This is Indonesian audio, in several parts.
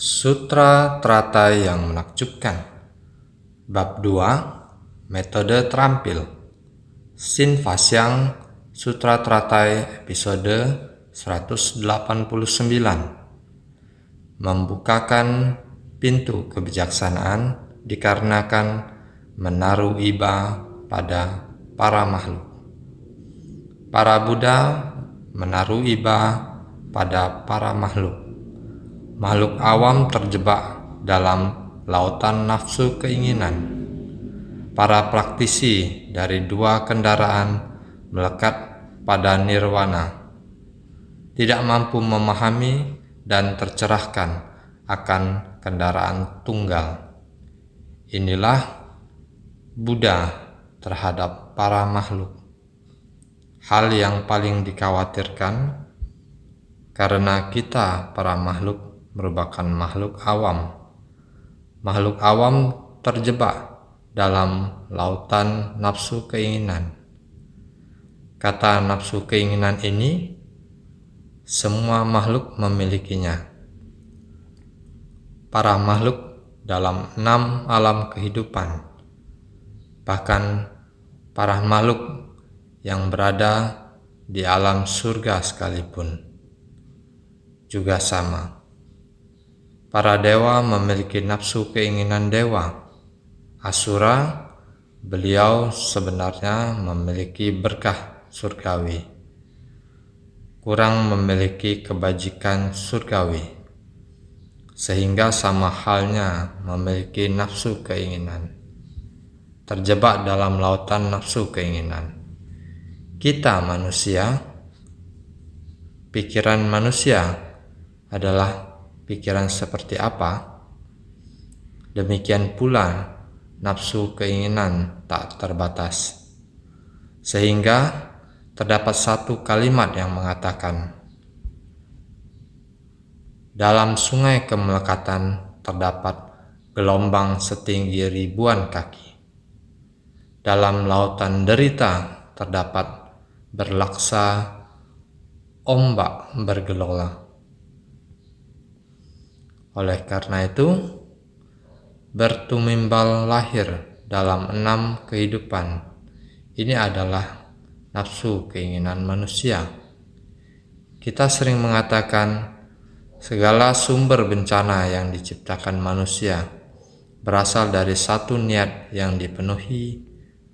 Sutra Teratai yang menakjubkan. Bab 2, Metode Terampil. Sin Fasyang Sutra Teratai episode 189. Membukakan pintu kebijaksanaan dikarenakan menaruh iba pada para makhluk. Para Buddha menaruh iba pada para makhluk. Makhluk awam terjebak dalam lautan nafsu keinginan. Para praktisi dari dua kendaraan melekat pada nirwana, tidak mampu memahami dan tercerahkan akan kendaraan tunggal. Inilah Buddha terhadap para makhluk. Hal yang paling dikhawatirkan karena kita para makhluk merupakan makhluk awam. Makhluk awam terjebak dalam lautan nafsu keinginan. Kata nafsu keinginan ini, semua makhluk memilikinya. Para makhluk dalam 6 alam kehidupan, bahkan para makhluk yang berada di alam surga sekalipun, juga sama. Para dewa memiliki nafsu keinginan dewa. Asura, beliau sebenarnya memiliki berkah surgawi, kurang memiliki kebajikan surgawi, sehingga sama halnya memiliki nafsu keinginan, terjebak dalam lautan nafsu keinginan. Kita manusia, pikiran manusia adalah pikiran seperti apa? Demikian pula nafsu keinginan tak terbatas. Sehingga terdapat satu kalimat yang mengatakan, dalam sungai kemelekatan terdapat gelombang setinggi ribuan kaki. Dalam lautan derita terdapat berlaksa ombak bergelora. Oleh karena itu, bertumimbal lahir dalam 6 kehidupan. Ini adalah nafsu keinginan manusia. Kita sering mengatakan segala sumber bencana yang diciptakan manusia berasal dari satu niat yang dipenuhi,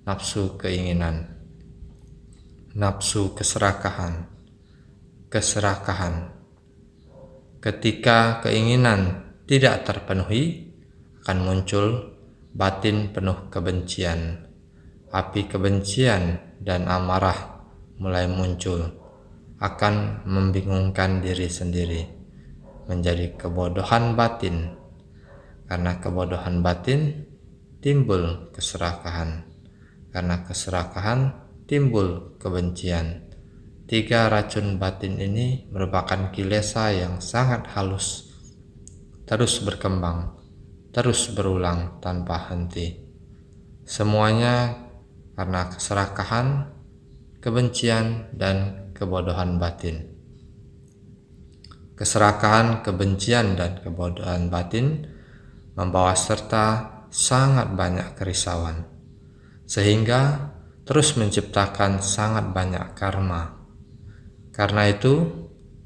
nafsu keinginan, nafsu keserakahan. Ketika keinginan tidak terpenuhi, akan muncul batin penuh kebencian. Api kebencian dan amarah mulai muncul, akan membingungkan diri sendiri, menjadi kebodohan batin. Karena kebodohan batin timbul keserakahan. Karena keserakahan timbul kebencian. 3 racun batin ini merupakan kilesa yang sangat halus, terus berkembang, terus berulang tanpa henti. Semuanya karena keserakahan, kebencian, dan kebodohan batin. Keserakahan, kebencian, dan kebodohan batin membawa serta sangat banyak kerisauan, sehingga terus menciptakan sangat banyak karma. Karena itu,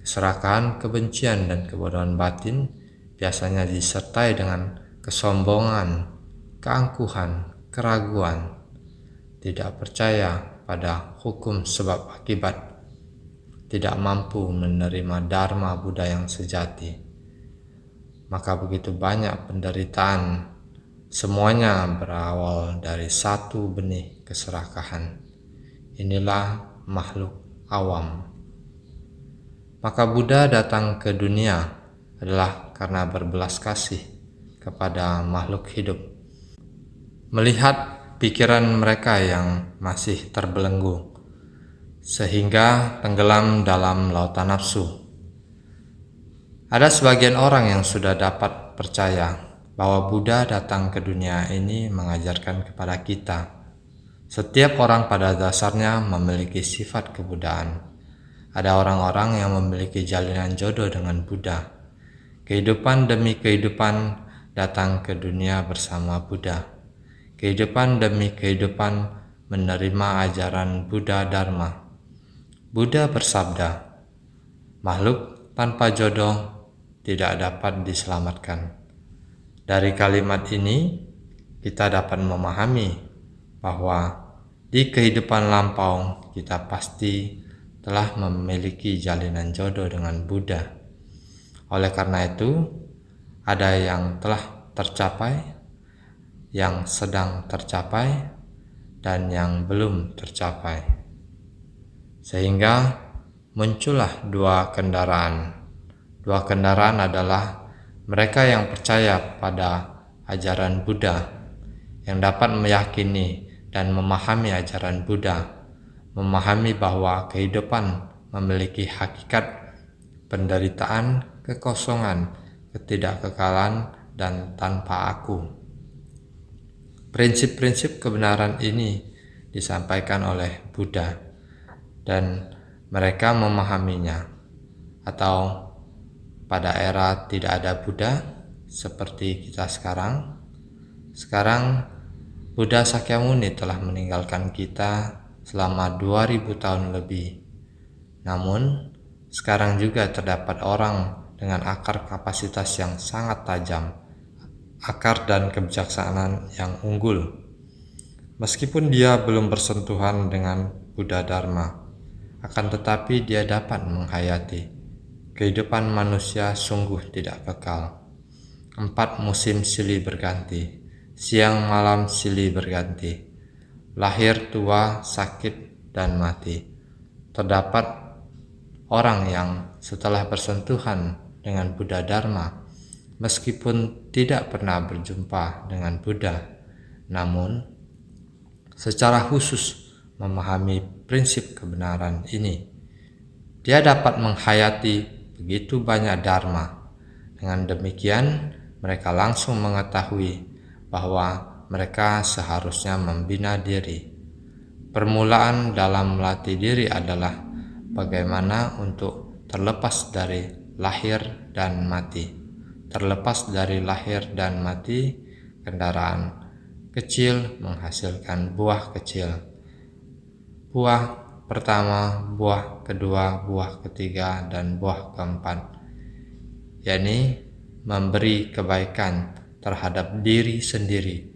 keserakahan, kebencian, dan kebodohan batin biasanya disertai dengan kesombongan, keangkuhan, keraguan, tidak percaya pada hukum sebab akibat, tidak mampu menerima dharma Buddha yang sejati. Maka begitu banyak penderitaan, semuanya berawal dari satu benih keserakahan. Inilah makhluk awam. Maka Buddha datang ke dunia adalah karena berbelas kasih kepada makhluk hidup. Melihat pikiran mereka yang masih terbelenggu, sehingga tenggelam dalam lautan nafsu. Ada sebagian orang yang sudah dapat percaya bahwa Buddha datang ke dunia ini mengajarkan kepada kita. Setiap orang pada dasarnya memiliki sifat kebudaan. Ada orang-orang yang memiliki jalinan jodoh dengan Buddha. Kehidupan demi kehidupan datang ke dunia bersama Buddha. Kehidupan demi kehidupan menerima ajaran Buddha Dharma. Buddha bersabda, makhluk tanpa jodoh tidak dapat diselamatkan. Dari kalimat ini, kita dapat memahami bahwa di kehidupan lampau kita pasti telah memiliki jalinan jodoh dengan Buddha. Oleh karena itu, ada yang telah tercapai, yang sedang tercapai, dan yang belum tercapai. Sehingga muncullah dua kendaraan. Dua kendaraan adalah mereka yang percaya pada ajaran Buddha, yang dapat meyakini dan memahami ajaran Buddha, memahami bahwa kehidupan memiliki hakikat penderitaan, kekosongan, ketidakkekalan, dan tanpa aku. Prinsip-prinsip kebenaran ini disampaikan oleh Buddha dan mereka memahaminya. Atau pada era tidak ada Buddha seperti kita sekarang Buddha Sakyamuni telah meninggalkan kita selama 2000 tahun lebih. Namun sekarang juga terdapat orang dengan akar kapasitas yang sangat tajam, akar dan kebijaksanaan yang unggul. Meskipun dia belum bersentuhan dengan Buddha Dharma, akan tetapi dia dapat menghayati kehidupan manusia sungguh tidak kekal. 4 musim silih berganti, siang malam silih berganti, lahir, tua, sakit, dan mati. Terdapat orang yang setelah bersentuhan dengan Buddha Dharma, meskipun tidak pernah berjumpa dengan Buddha, namun secara khusus memahami prinsip kebenaran ini, dia dapat menghayati begitu banyak Dharma. Dengan demikian, mereka langsung mengetahui bahwa mereka seharusnya membina diri. Permulaan dalam melatih diri adalah bagaimana untuk terlepas dari lahir dan mati. Terlepas dari lahir dan mati, kendaraan kecil menghasilkan buah kecil. Buah pertama, buah kedua, buah ketiga, dan buah keempat, yakni memberi kebaikan terhadap diri sendiri.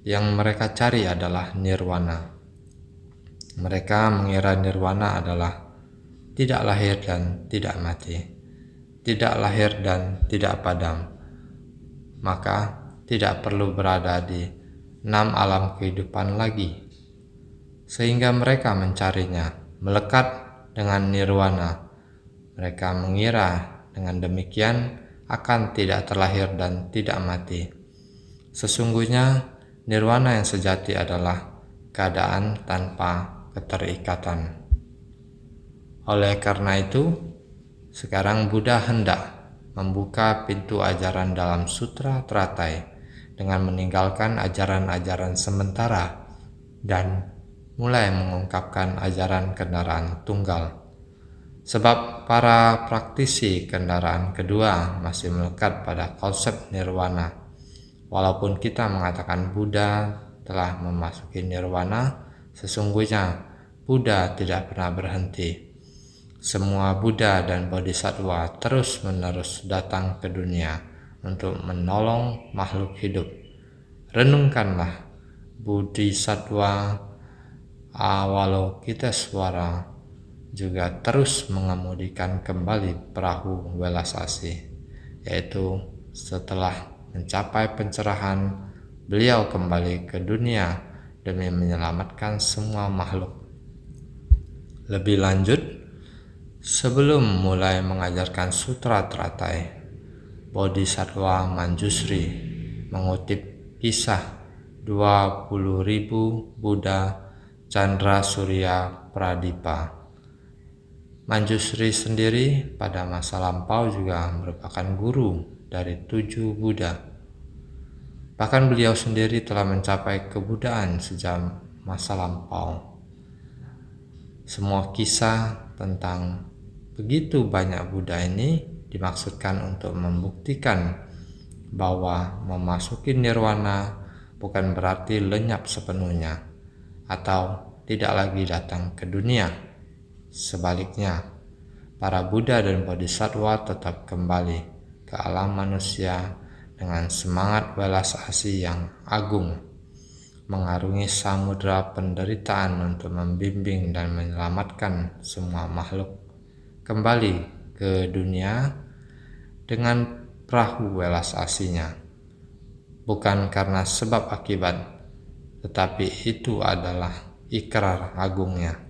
Yang mereka cari adalah nirwana. Mereka mengira nirwana adalah tidak lahir dan tidak mati, tidak lahir dan tidak padam. Maka tidak perlu berada di 6 alam kehidupan lagi. Sehingga mereka mencarinya, melekat dengan nirwana. Mereka mengira dengan demikian akan tidak terlahir dan tidak mati. Sesungguhnya nirwana yang sejati adalah keadaan tanpa keterikatan. Oleh karena itu, sekarang Buddha hendak membuka pintu ajaran dalam Sutra Teratai dengan meninggalkan ajaran-ajaran sementara dan mulai mengungkapkan ajaran kendaraan tunggal. Sebab para praktisi kendaraan kedua masih melekat pada konsep nirwana. Walaupun kita mengatakan Buddha telah memasuki nirwana, sesungguhnya Buddha tidak pernah berhenti. Semua Buddha dan Bodhisattva terus-menerus datang ke dunia untuk menolong makhluk hidup. Renungkanlah Bodhisattva Avalokitesvara juga terus mengemudikan kembali perahu Welasasi, yaitu setelah mencapai pencerahan, beliau kembali ke dunia demi menyelamatkan semua makhluk. Lebih lanjut, sebelum mulai mengajarkan Sutra Teratai, Bodhisattva Manjusri mengutip kisah 20.000 Buddha Chandra Surya Pradipa. Manjusri sendiri pada masa lampau juga merupakan guru dari 7 Buddha. Bahkan beliau sendiri telah mencapai kebuddhaan sejak masa lampau. Semua kisah tentang begitu banyak Buddha ini dimaksudkan untuk membuktikan bahwa memasuki nirwana bukan berarti lenyap sepenuhnya atau tidak lagi datang ke dunia. Sebaliknya, para Buddha dan Bodhisattva tetap kembali ke alam manusia dengan semangat welas asih yang agung, mengarungi samudera penderitaan untuk membimbing dan menyelamatkan semua makhluk kembali ke dunia dengan perahu welas asihnya. Bukan karena sebab akibat, tetapi itu adalah ikrar agungnya.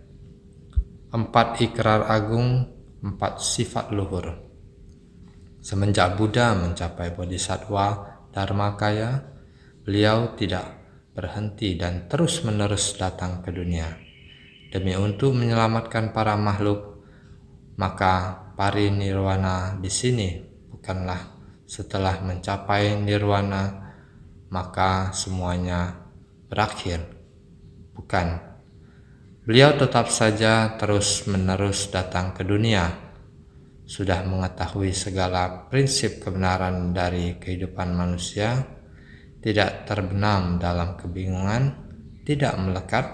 4 ikrar agung, 4 sifat luhur. Semenjak Buddha mencapai Bodhisattva Dharmakaya, beliau tidak berhenti dan terus-menerus datang ke dunia demi untuk menyelamatkan para makhluk. Maka parinirwana di sini bukanlah setelah mencapai nirwana maka semuanya berakhir. Bukan. Beliau tetap saja terus-menerus datang ke dunia, sudah mengetahui segala prinsip kebenaran dari kehidupan manusia, tidak terbenam dalam kebingungan, tidak melekat,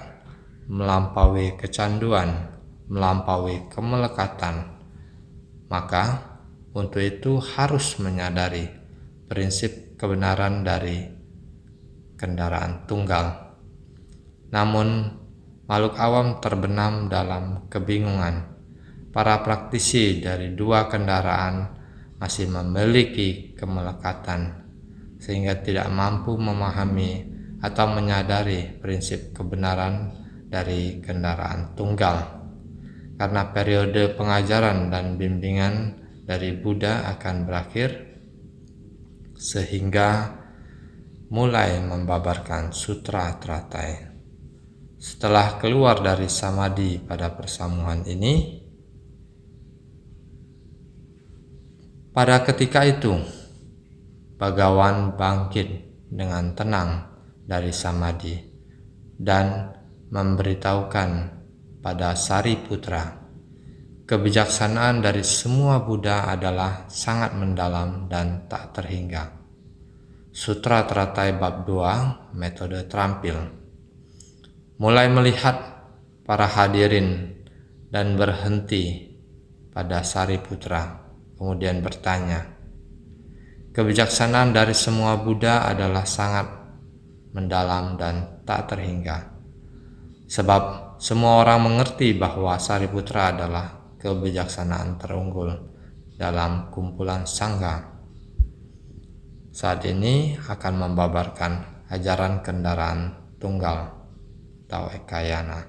melampaui kecanduan, melampaui kemelekatan. Maka untuk itu harus menyadari prinsip kebenaran dari kendaraan tunggal. Namun makhluk awam terbenam dalam kebingungan. Para praktisi dari 2 kendaraan masih memiliki kemelekatan sehingga tidak mampu memahami atau menyadari prinsip kebenaran dari kendaraan tunggal. Karena periode pengajaran dan bimbingan dari Buddha akan berakhir, sehingga mulai membabarkan sutra teratai. Setelah keluar dari samadhi pada persamuan ini, pada ketika itu Bhagawan bangkit dengan tenang dari samadhi dan memberitahukan pada Sariputra, kebijaksanaan dari semua Buddha adalah sangat mendalam dan tak terhingga. Sutra Teratai Bab 2, Metode Terampil. Mulai melihat para hadirin dan berhenti pada Sariputra, kemudian bertanya, kebijaksanaan dari semua Buddha adalah sangat mendalam dan tak terhingga. Sebab semua orang mengerti bahwa Sariputra adalah kebijaksanaan terunggul dalam kumpulan Sangha. Saat ini akan membabarkan ajaran kendaraan tunggal atau Ekayana.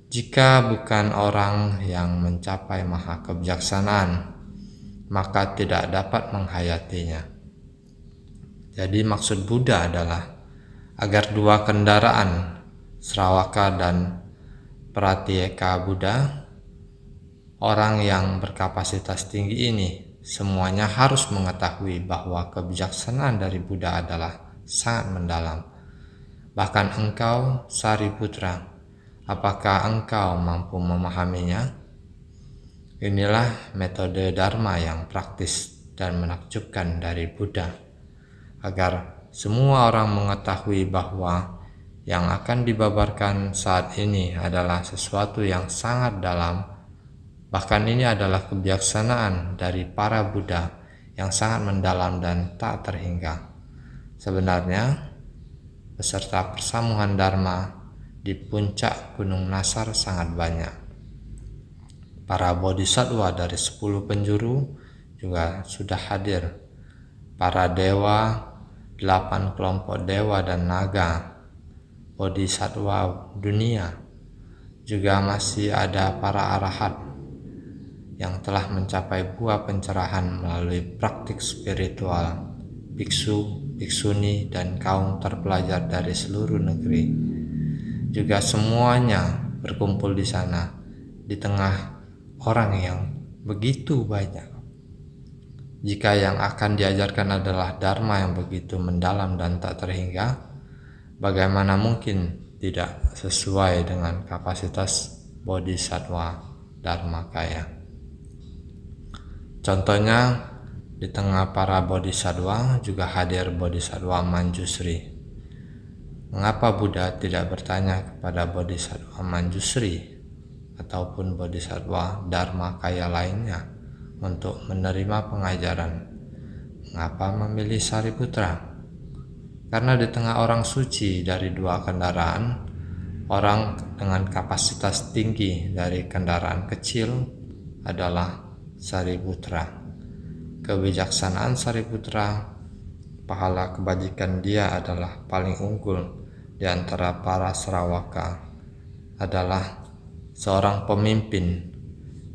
Jika bukan orang yang mencapai maha kebijaksanaan, maka tidak dapat menghayatinya. Jadi maksud Buddha adalah agar 2 kendaraan, Sravaka dan Pratyeka Buddha, orang yang berkapasitas tinggi ini, semuanya harus mengetahui bahwa kebijaksanaan dari Buddha adalah sangat mendalam. Bahkan engkau, Sariputra, apakah engkau mampu memahaminya? Inilah metode Dharma yang praktis dan menakjubkan dari Buddha, agar semua orang mengetahui bahwa yang akan dibabarkan saat ini adalah sesuatu yang sangat dalam. Bahkan ini adalah kebijaksanaan dari para Buddha yang sangat mendalam dan tak terhingga. Sebenarnya, peserta persamuhan Dharma di puncak Gunung Nasar sangat banyak. Para bodhisattva dari 10 penjuru juga sudah hadir. Para dewa, 8 kelompok dewa dan naga, bodhisattva dunia. Juga masih ada para arahat yang telah mencapai buah pencerahan melalui praktik spiritual, biksu, biksuni, dan kaum terpelajar dari seluruh negeri. Juga semuanya berkumpul di sana, di tengah orang yang begitu banyak. Jika yang akan diajarkan adalah Dharma yang begitu mendalam dan tak terhingga, bagaimana mungkin tidak sesuai dengan kapasitas Bodhisattva Dharmakaya? Contohnya, di tengah para bodhisattva juga hadir bodhisattva Manjusri. Mengapa Buddha tidak bertanya kepada bodhisattva Manjusri ataupun bodhisattva Dharmakaya lainnya untuk menerima pengajaran? Mengapa memilih Sariputra? Karena di tengah orang suci dari dua kendaraan, orang dengan kapasitas tinggi dari kendaraan kecil adalah Sariputra. Kebijaksanaan Sariputra, pahala kebajikan dia adalah paling unggul di antara para Sravaka, adalah seorang pemimpin.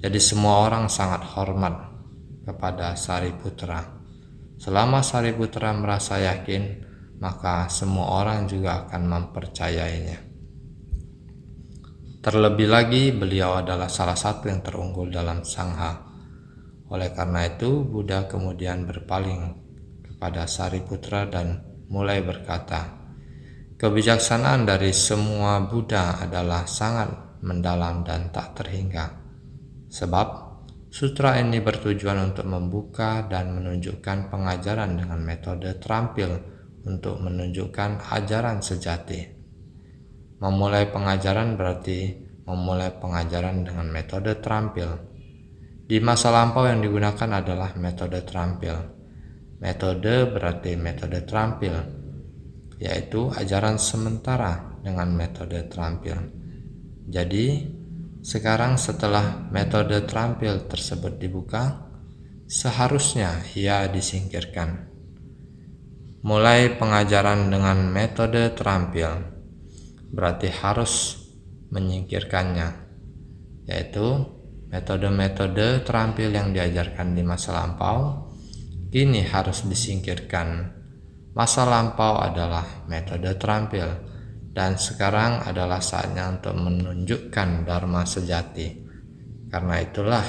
Jadi semua orang sangat hormat kepada Sariputra. Selama Sariputra merasa yakin, maka semua orang juga akan mempercayainya. Terlebih lagi, beliau adalah salah satu yang terunggul dalam Sangha. Oleh karena itu, Buddha kemudian berpaling kepada Sariputra dan mulai berkata, kebijaksanaan dari semua Buddha adalah sangat mendalam dan tak terhingga. Sebab, sutra ini bertujuan untuk membuka dan menunjukkan pengajaran dengan metode terampil untuk menunjukkan ajaran sejati. Memulai pengajaran berarti memulai pengajaran dengan metode terampil. Di masa lampau yang digunakan adalah metode terampil. Metode berarti metode terampil, yaitu ajaran sementara dengan metode terampil. Jadi, sekarang setelah metode terampil tersebut dibuka, seharusnya ia disingkirkan. Mulai pengajaran dengan metode terampil berarti harus menyingkirkannya, yaitu metode-metode terampil yang diajarkan di masa lampau kini harus disingkirkan. Masa lampau adalah metode terampil, dan sekarang adalah saatnya untuk menunjukkan dharma sejati. Karena itulah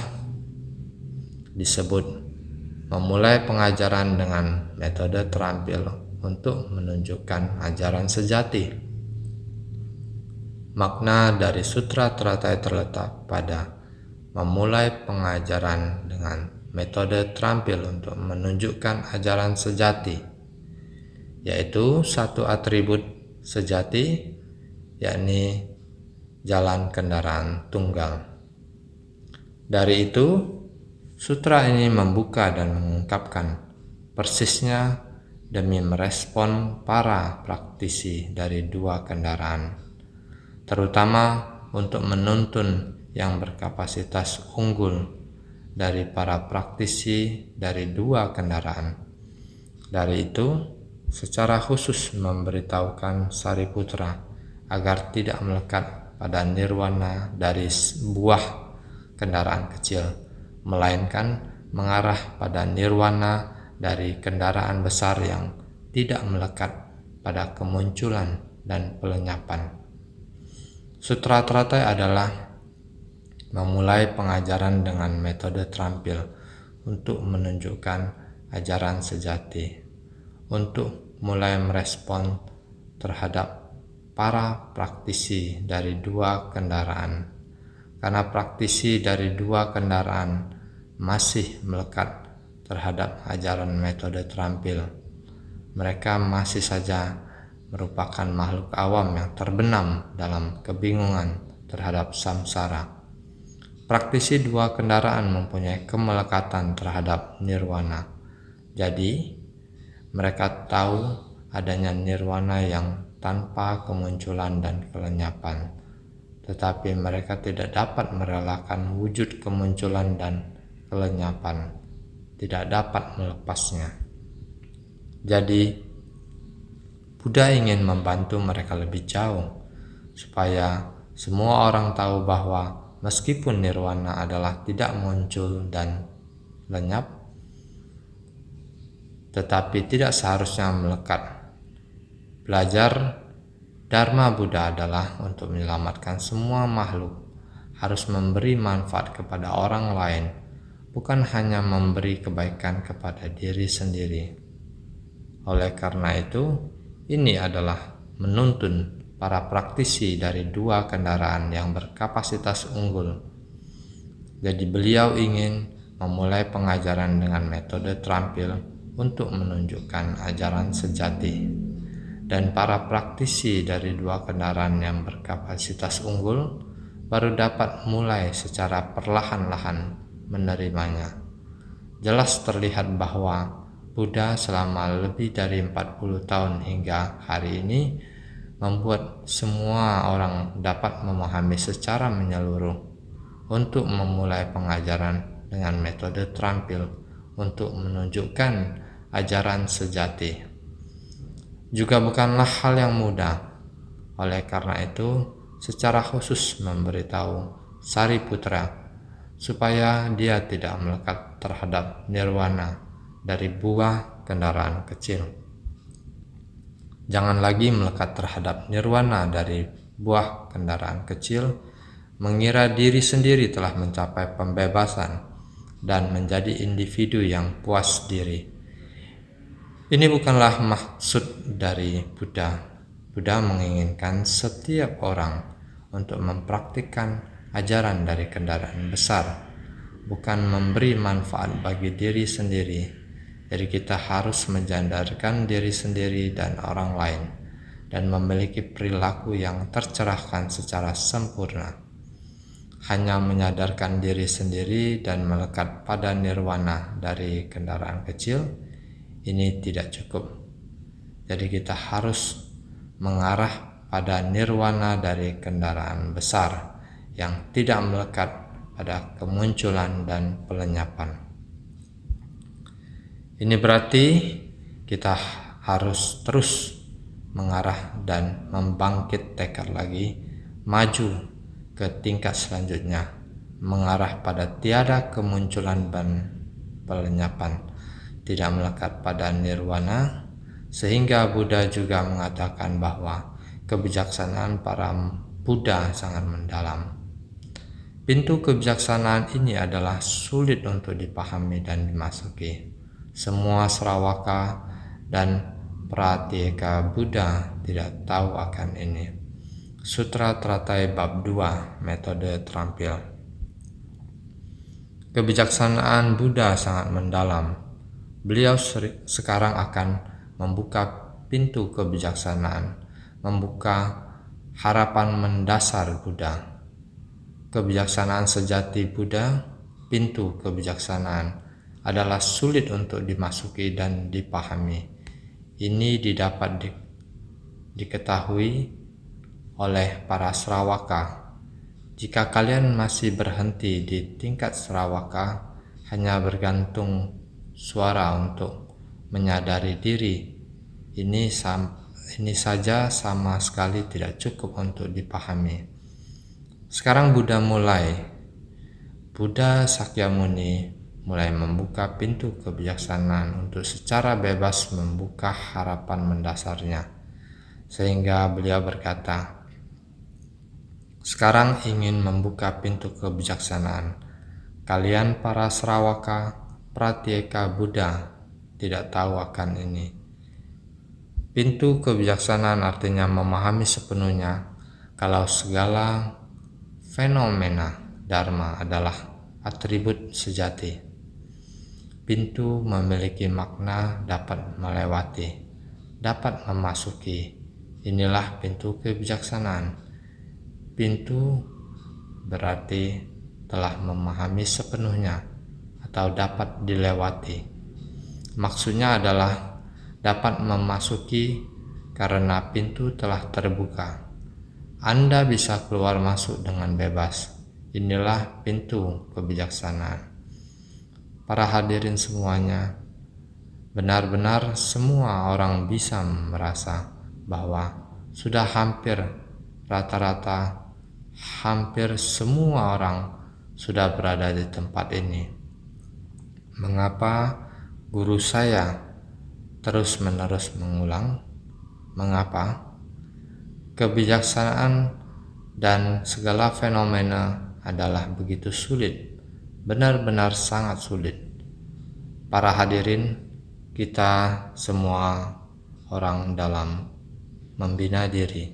disebut memulai pengajaran dengan metode terampil untuk menunjukkan ajaran sejati. Makna dari Sutra Teratai terletak pada memulai pengajaran dengan metode terampil untuk menunjukkan ajaran sejati, yaitu satu atribut sejati, yakni jalan kendaraan tunggal. Dari itu, sutra ini membuka dan mengungkapkan persisnya demi merespon para praktisi dari dua kendaraan, terutama untuk menuntun yang berkapasitas unggul dari para praktisi dari dua kendaraan. Dari itu, secara khusus memberitahukan Sariputra agar tidak melekat pada nirwana dari sebuah kendaraan kecil, melainkan mengarah pada nirwana dari kendaraan besar yang tidak melekat pada kemunculan dan pelenyapan. Sutra Teratai adalah memulai pengajaran dengan metode terampil untuk menunjukkan ajaran sejati, untuk mulai merespon terhadap para praktisi dari dua kendaraan. Karena praktisi dari dua kendaraan masih melekat terhadap ajaran metode terampil, mereka masih saja merupakan makhluk awam yang terbenam dalam kebingungan terhadap samsara. Praktisi dua kendaraan mempunyai kemelekatan terhadap nirwana. Jadi, mereka tahu adanya nirwana yang tanpa kemunculan dan kelenyapan, tetapi mereka tidak dapat merelakan wujud kemunculan dan kelenyapan, tidak dapat melepasnya. Jadi, Buddha ingin membantu mereka lebih jauh, supaya semua orang tahu bahwa meskipun nirwana adalah tidak muncul dan lenyap, tetapi tidak seharusnya melekat. Belajar Dharma Buddha adalah untuk menyelamatkan semua makhluk, harus memberi manfaat kepada orang lain, bukan hanya memberi kebaikan kepada diri sendiri. Oleh karena itu, ini adalah menuntun para praktisi dari dua kendaraan yang berkapasitas unggul. Jadi beliau ingin memulai pengajaran dengan metode terampil untuk menunjukkan ajaran sejati. Dan para praktisi dari dua kendaraan yang berkapasitas unggul baru dapat mulai secara perlahan-lahan menerimanya. Jelas terlihat bahwa Buddha selama lebih dari 40 tahun hingga hari ini membuat semua orang dapat memahami secara menyeluruh untuk memulai pengajaran dengan metode terampil untuk menunjukkan ajaran sejati. Juga bukanlah hal yang mudah. Oleh karena itu, secara khusus memberitahu Sariputra supaya dia tidak melekat terhadap nirwana dari buah kendaraan kecil. Jangan lagi melekat terhadap nirwana dari buah kendaraan kecil, mengira diri sendiri telah mencapai pembebasan dan menjadi individu yang puas diri. Ini bukanlah maksud dari Buddha. Buddha menginginkan setiap orang untuk mempraktikkan ajaran dari kendaraan besar, bukan memberi manfaat bagi diri sendiri. Jadi kita harus menjandarkan diri sendiri dan orang lain dan memiliki perilaku yang tercerahkan secara sempurna. Hanya menyadarkan diri sendiri dan melekat pada nirwana dari kendaraan kecil ini tidak cukup. Jadi kita harus mengarah pada nirwana dari kendaraan besar yang tidak melekat pada kemunculan dan pelenyapan. Ini berarti kita harus terus mengarah dan membangkit tekad lagi, maju ke tingkat selanjutnya, mengarah pada tiada kemunculan dan pelenyapan, tidak melekat pada nirwana, sehingga Buddha juga mengatakan bahwa kebijaksanaan para Buddha sangat mendalam. Pintu kebijaksanaan ini adalah sulit untuk dipahami dan dimasuki. Semua Sravaka dan Pratyeka Buddha tidak tahu akan ini. Sutra Teratai Bab 2, Metode Terampil. Kebijaksanaan Buddha sangat mendalam. Beliau sekarang akan membuka pintu kebijaksanaan, membuka harapan mendasar Buddha. Kebijaksanaan sejati Buddha, pintu kebijaksanaan, adalah sulit untuk dimasuki dan dipahami. Ini didapat diketahui oleh para Sravaka. Jika kalian masih berhenti di tingkat Sravaka, hanya bergantung suara untuk menyadari diri, ini saja sama sekali tidak cukup untuk dipahami. Sekarang Buddha Sakyamuni mulai membuka pintu kebijaksanaan untuk secara bebas membuka harapan mendasarnya, sehingga beliau berkata, sekarang ingin membuka pintu kebijaksanaan. Kalian para Sravaka Pratyeka Buddha tidak tahu akan ini. Pintu kebijaksanaan artinya memahami sepenuhnya kalau segala fenomena Dharma adalah atribut sejati. Pintu memiliki makna dapat melewati, dapat memasuki. Inilah pintu kebijaksanaan. Pintu berarti telah memahami sepenuhnya atau dapat dilewati. Maksudnya adalah dapat memasuki karena pintu telah terbuka. Anda bisa keluar masuk dengan bebas. Inilah pintu kebijaksanaan. Para hadirin semuanya, benar-benar semua orang bisa merasa bahwa sudah rata-rata hampir semua orang sudah berada di tempat ini. Mengapa guru saya terus-menerus mengulang? Mengapa? Kebijaksanaan dan segala fenomena adalah begitu sulit, benar-benar sangat sulit. Para hadirin, kita semua orang dalam membina diri.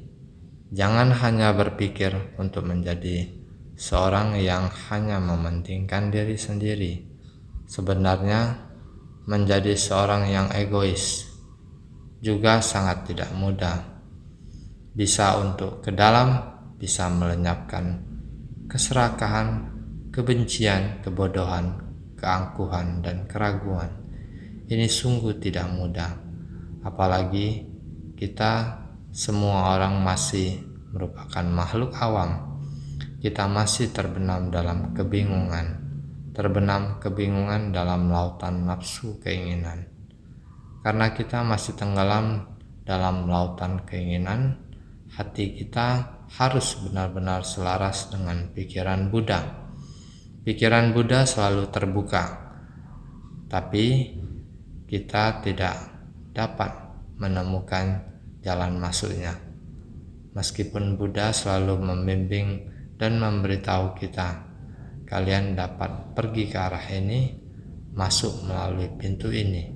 Jangan hanya berpikir untuk menjadi seorang yang hanya mementingkan diri sendiri, Sebenarnya, menjadi seorang yang egois juga sangat tidak mudah. Bisa untuk ke dalam, bisa melenyapkan keserakahan, kebencian, kebodohan, keangkuhan, dan keraguan. Ini sungguh tidak mudah, apalagi kita semua orang masih merupakan makhluk awam. Kita masih terbenam dalam kebingungan dalam lautan nafsu keinginan. Karena kita masih tenggelam dalam lautan keinginan, hati kita harus benar-benar selaras dengan pikiran Buddha. Pikiran Buddha selalu terbuka, tapi kita tidak dapat menemukan jalan masuknya. Meskipun Buddha selalu membimbing dan memberitahu kita, kalian dapat pergi ke arah ini, masuk melalui pintu ini.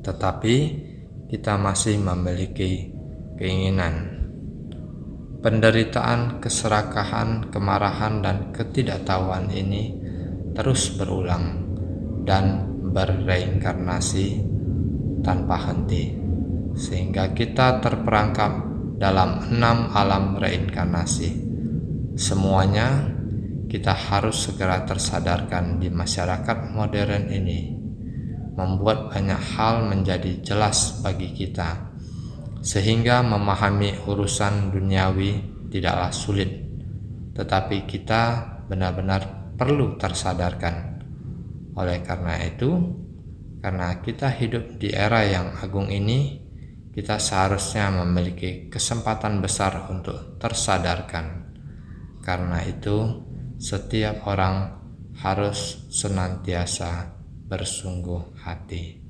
Tetapi kita masih memiliki keinginan. Penderitaan, keserakahan, kemarahan, dan ketidaktahuan ini terus berulang dan berreinkarnasi tanpa henti, sehingga kita terperangkap dalam 6 alam reinkarnasi. Semuanya kita harus segera tersadarkan di masyarakat modern ini, membuat banyak hal menjadi jelas bagi kita, sehingga memahami urusan duniawi tidaklah sulit, tetapi kita benar-benar perlu tersadarkan. Oleh karena itu, karena kita hidup di era yang agung ini, kita seharusnya memiliki kesempatan besar untuk tersadarkan. Karena itu, setiap orang harus senantiasa bersungguh hati.